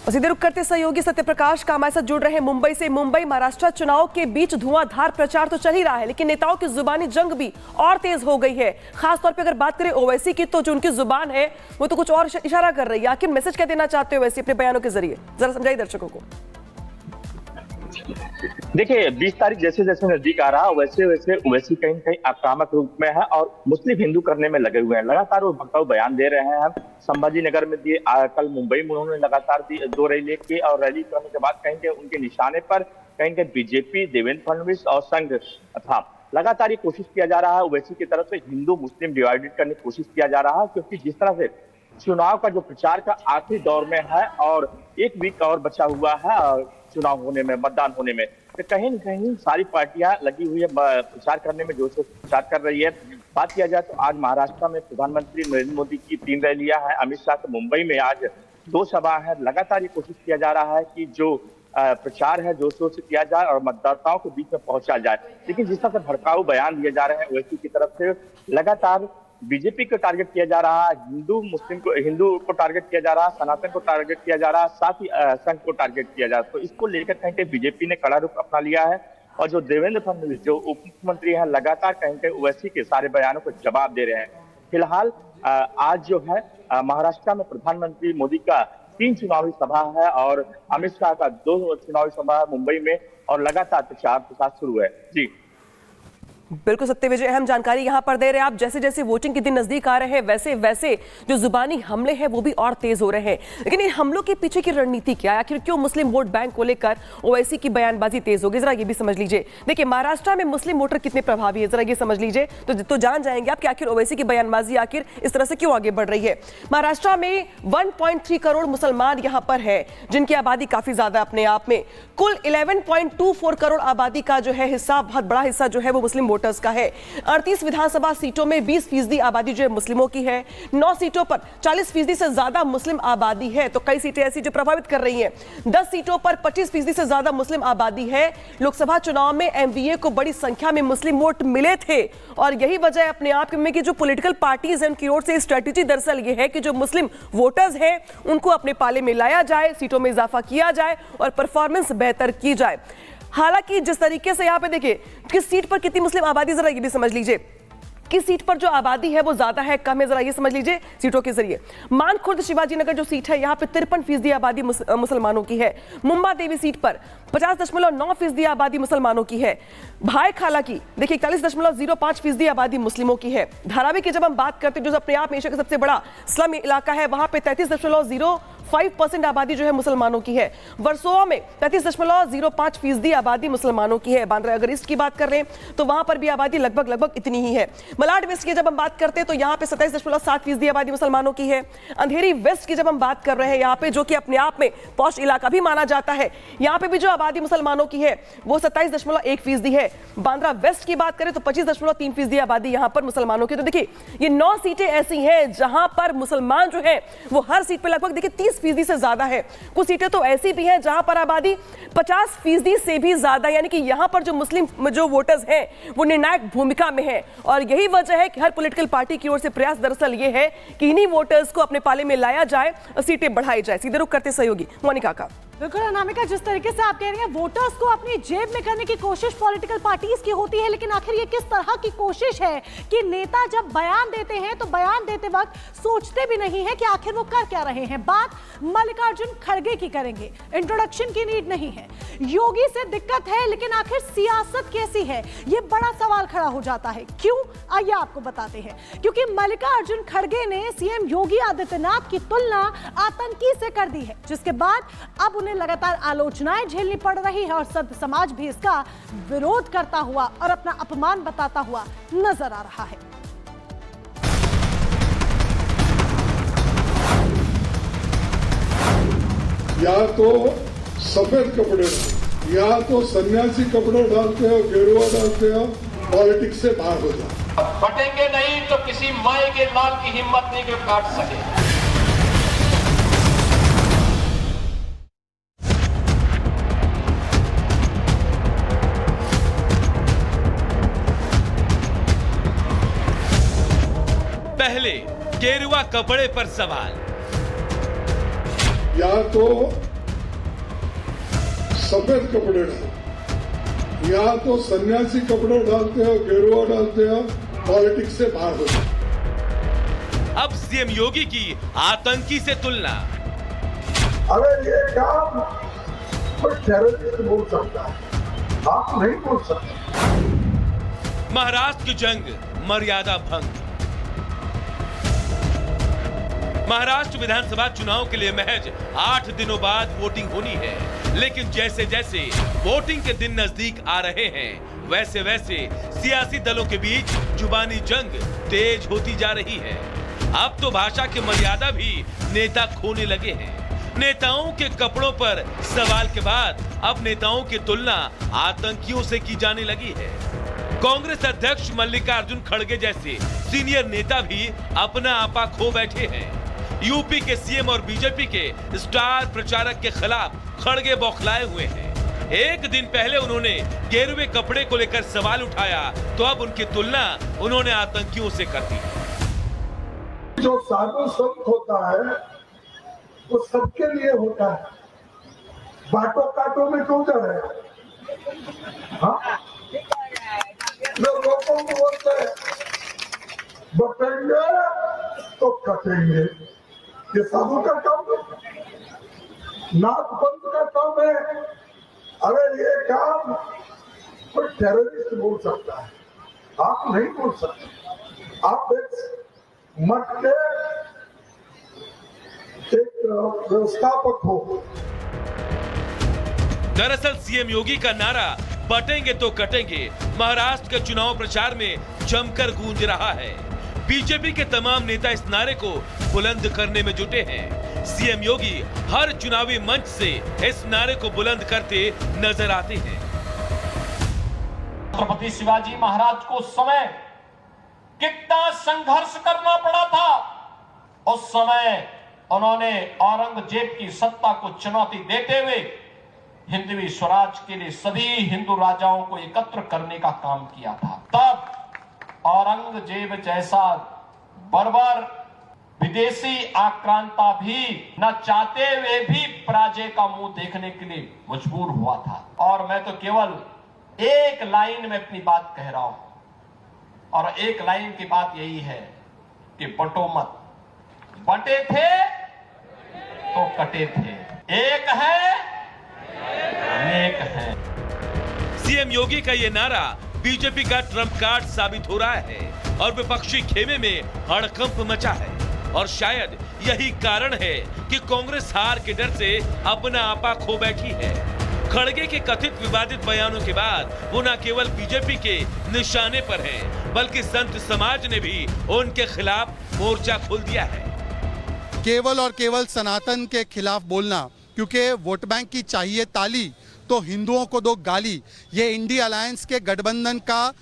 सीधे रुक करते सहयोगी सत्यप्रकाश का हमारे साथ जुड़ रहे हैं मुंबई से। मुंबई महाराष्ट्र चुनाव के बीच धुआंधार प्रचार तो चल ही रहा है, लेकिन नेताओं की जुबानी जंग भी और तेज हो गई है। खासतौर पे अगर बात करें ओवैसी की, तो जो उनकी जुबान है वो तो कुछ और इशारा कर रही है। आखिर मैसेज क्या देना चाहते हो ओवैसी अपने बयानों के जरिए, जरा समझाइए दर्शकों को। देखिए 20 तारीख जैसे जैसे नजदीक आ रहा वैसे वैसे ओवैसी कहीं कहीं आक्रामक रूप में है और मुस्लिम हिंदू करने में लगे हुए हैं। लगातार वो भड़काऊ बयान दे रहे हैं। संभाजी नगर में दिए, कल मुंबई में उन्होंने लगातार 2 रैली की और रैली करने के बाद कहीं उनके निशाने पर कहीं बीजेपी, देवेंद्र फडणवीस और संघ था। लगातार ये कोशिश किया जा रहा है ओवैसी की तरफ से हिंदू मुस्लिम डिवाइडेड करने की कोशिश किया जा रहा है, क्योंकि जिस तरह से चुनाव का जो प्रचार का आखिरी दौर में है और 1 वीक और बचा हुआ है चुनाव होने में, मतदान होने में, तो कहीं न कहीं सारी पार्टियां लगी हुई है प्रचार करने में, जोर से प्रचार कर रही है। बात किया जाए तो आज महाराष्ट्र में प्रधानमंत्री नरेंद्र मोदी की 3 रैलियां हैं, अमित शाह के मुंबई में आज 2 सभा है। लगातार ये कोशिश किया जा रहा है कि जो प्रचार है जोर शोर से किया जाए और मतदाताओं के बीच में पहुंचा जाए। लेकिन जिस तरह से भड़काऊ बयान दिए जा रहे हैं ओवैसी की तरफ से, लगातार बीजेपी को टारगेट किया जा रहा है, हिंदू को टारगेट किया जा रहा है, सनातन को टारगेट किया जा रहा है, साथ ही संघ को टारगेट किया जा रहा है। तो इसको लेकर कहीं बीजेपी ने कड़ा रुख अपना लिया है और जो देवेंद्र फडणवीस जो उप मुख्यमंत्री हैं लगातार कहीं ओवैसी के सारे बयानों को जवाब दे रहे हैं। फिलहाल आज जो है महाराष्ट्र में प्रधानमंत्री मोदी का 3 चुनावी सभा है और अमित शाह का 2 चुनावी सभा है मुंबई में और लगातार प्रचार शुरू है। जी बिल्कुल सत्य विजय, अहम जानकारी यहां पर दे रहे हैं आप। जैसे जैसे वोटिंग के दिन नजदीक आ रहे हैं वैसे वैसे जो जुबानी हमले हैं वो भी और तेज हो रहे हैं। लेकिन इन हमलों के पीछे की रणनीति क्या है? आखिर क्यों मुस्लिम वोट बैंक को लेकर ओवैसी की बयानबाजी तेज हो गई, जरा ये भी समझ लीजिए। देखिए महाराष्ट्र में मुस्लिम वोटर कितने प्रभावी है, जरा ये समझ लीजिए तो जान जाएंगे आप कि आखिर ओवैसी की बयानबाजी आखिर इस तरह से क्यों आगे बढ़ रही है। महाराष्ट्र में 1.3 करोड़ मुसलमान यहां पर है, जिनकी आबादी काफी ज्यादा अपने आप में। कुल 11.24 करोड़ आबादी का जो है हिस्सा, बहुत बड़ा हिस्सा जो है वो मुस्लिम वोटर्स का है। 38 विधानसभा सीटों में 20% आबादी जो है मुस्लिमों की है। 9 सीटों पर 40% से ज्यादा मुस्लिम आबादी है, तो कई सीटें ऐसी जो प्रभावित कर रही हैं। 10 सीटों पर 25% से ज्यादा मुस्लिम आबादी है। लोकसभा चुनाव में एमवीए को बड़ी संख्या में मुस्लिम वोट मिले थे और यही वजह अपने आप में कि जो पॉलिटिकल पार्टीज हैं उनकी ओर से स्ट्रेटेजी दरअसल ये है कि जो मुस्लिम वोटर्स हैं उनको अपने पाले में लाया जाए, सीटों में इजाफा किया जाए और परफॉर्मेंस बेहतर की जाए। हालांकि जिस तरीके से यहाँ पे देखिए किस सीट पर कितनी मुस्लिम आबादी, जरा ये भी समझ लीजिए। किस सीट पर जो आबादी है वो ज्यादा है कम है, जरा ये समझ लीजिए सीटों के जरिए। मानखुर्द शिवाजी नगर जो सीट है यहाँ पे 53% आबादी मुसलमानों की है। मुंबा देवी सीट पर 50.9% आबादी मुसलमानों की है। भाई खाला की देखिए 41.05% आबादी मुस्लिमों की है। धारावी की जब हम बात करते हैं जो अपने आप में एशिया का सबसे बड़ा स्लम इलाका है, वहां पे 33.05% आबादी जो है मुसलमानों की है। वर्सोवा में 33.05% आबादी मुसलमानों की है। बांद्रा अगर ईस्ट की बात कर रहे हैं तो वहां पर भी आबादी लगभग इतनी ही है। मलाड वेस्ट की जब हम बात करते हैं तो यहाँ पे 27.7% आबादी मुसलमानों की है। अंधेरी वेस्ट की जब हम बात कर रहे हैं यहाँ पे, जो कि अपने आप में पॉश इलाका भी माना जाता है, यहाँ पे भी जो आबादी मुसलमानों की है वो 27.1% है। बांद्रा वेस्ट की बात करें तो 25.3% आबादी यहाँ पर मुसलमानों की। तो देखिए ये 9 सीटें ऐसी हैं जहां पर मुसलमान जो है वो हर सीट पे लगभग देखिए 30% से ज्यादा है। कुछ सीटें तो ऐसी भी हैं जहां पर आबादी 50% से भी ज्यादा, यानी कि यहां पर जो मुस्लिम जो वोटर्स हैं वो निर्णायक भूमिका में है। और यही वजह है कि हर पॉलिटिकल पार्टी की ओर से प्रयास दरअसल ये है कि इन्हीं वोटर्स को अपने पाले में लाया जाए और सीटें बढ़ाई जाए। सीधे रुख करते सहयोगी मोनिका का। बिल्कुल अनामिका, जिस तरीके से आप कह रही हैं वोटर्स को अपनी जेब में करने की कोशिश पॉलिटिकल पार्टीज की होती है, लेकिन आखिर ये किस तरह की कोशिश है कि नेता जब बयान देते हैं तो बयान देते वक्त सोचते भी नहीं है कि आखिर वो कर क्या रहे हैं। बात मल्लिकार्जुन खड़गे की करेंगे, इंट्रोडक्शन की नीड नहीं है। योगी से दिक्कत है, लेकिन आखिर सियासत कैसी है ये बड़ा सवाल खड़ा हो जाता है। क्यों, आइए आपको बताते हैं। क्योंकि मल्लिकार्जुन खड़गे ने सीएम योगी आदित्यनाथ की तुलना आतंकी से कर दी है, जिसके बाद अब उन्हें लगातार आलोचनाएं झेलनी पड़ रही है और संत समाज भी इसका विरोध करता हुआ और अपना अपमान बताता हुआ नजर आ रहा है। या तो सफेद कपड़े या तो सन्यासी कपड़े डालते हो, गेरुआ डालते हो, पॉलिटिक्स से बाहर हो जाओ। फटेंगे नहीं तो किसी माए के लाल की हिम्मत नहीं कि काट सके। पहले गेरुआ कपड़े पर सवाल। या तो सफेद कपड़े डालते, या तो सन्यासी कपड़े डालते हो, गेरुआ डालते हो, पॉलिटिक्स से बाहर हो जाते। अब सीएम योगी की आतंकी से तुलना। अगर ये काम कोई टेररिस्ट बोल सकता है, आप नहीं बोल सकते। महाराष्ट्र की जंग मर्यादा भंग। महाराष्ट्र विधानसभा चुनाव के लिए महज 8 दिनों बाद वोटिंग होनी है, लेकिन जैसे जैसे वोटिंग के दिन नजदीक आ रहे हैं, वैसे वैसे सियासी दलों के बीच जुबानी जंग तेज होती जा रही है। अब तो भाषा की मर्यादा भी नेता खोने लगे हैं। नेताओं के कपड़ों पर सवाल के बाद अब नेताओं की तुलना आतंकियों से की जाने लगी है। कांग्रेस अध्यक्ष मल्लिकार्जुन खड़गे जैसे सीनियर नेता भी अपना आपा खो बैठे हैं। यूपी के सीएम और बीजेपी के स्टार प्रचारक के खिलाफ खड़गे बौखलाए हुए हैं। एक दिन पहले उन्होंने गेरुए कपड़े को लेकर सवाल उठाया, तो अब उनकी तुलना उन्होंने आतंकियों से कर दी। जो साधु संत होता है वो सबके लिए होता है, बाटो काटो में क्यों जा रहे हैं? हाँ? जो लोगों को बोलते हैं बटेंगे तो कटेंगे, ये साधु का काम है, नाथ पंथ का काम है। अगर ये काम कोई टेररिस्ट बोल सकता है, आप नहीं बोल सकते। आप एक मठ के एक व्यवस्थापक हो। दरअसल सीएम योगी का नारा बटेंगे तो कटेंगे महाराष्ट्र के चुनाव प्रचार में जमकर गूंज रहा है। बीजेपी के तमाम नेता इस नारे को बुलंद करने में जुटे हैं। सीएम योगी हर चुनावी मंच से इस नारे को बुलंद करते नजर आते हैं। छत्रपति शिवाजी महाराज को उस समय कितना संघर्ष करना पड़ा था। उस समय उन्होंने औरंगजेब की सत्ता को चुनौती देते हुए हिंदवी स्वराज के लिए सभी हिंदू राजाओं को एकत्र करने का काम किया था। तब औरंगजेब जैसा बर्बर विदेशी आक्रांता भी न चाहते हुए भी पराजय का मुंह देखने के लिए मजबूर हुआ था। और मैं तो केवल एक लाइन में अपनी बात कह रहा हूं, और एक लाइन की बात यही है कि बटो मत, बटे थे तो कटे थे, एक है अनेक है। सीएम योगी का ये नारा बीजेपी का ट्रम्प कार्ड साबित हो रहा है और विपक्षी खेमे में हड़कंप मचा है। और शायद यही कारण है कि कांग्रेस हार के डर से अपना आपा खो बैठी है। खड़गे के कथित विवादित बयानों के बाद वो न केवल बीजेपी के निशाने पर हैं, बल्कि संत समाज ने भी उनके खिलाफ मोर्चा खोल दिया है। केवल और केवल सनातन के खिलाफ बोलना, क्योंकि वोट बैंक की चाहिए ताली तो हिंदुओं को दो गाली, ये इंडिया अलायंस के गठबंधन का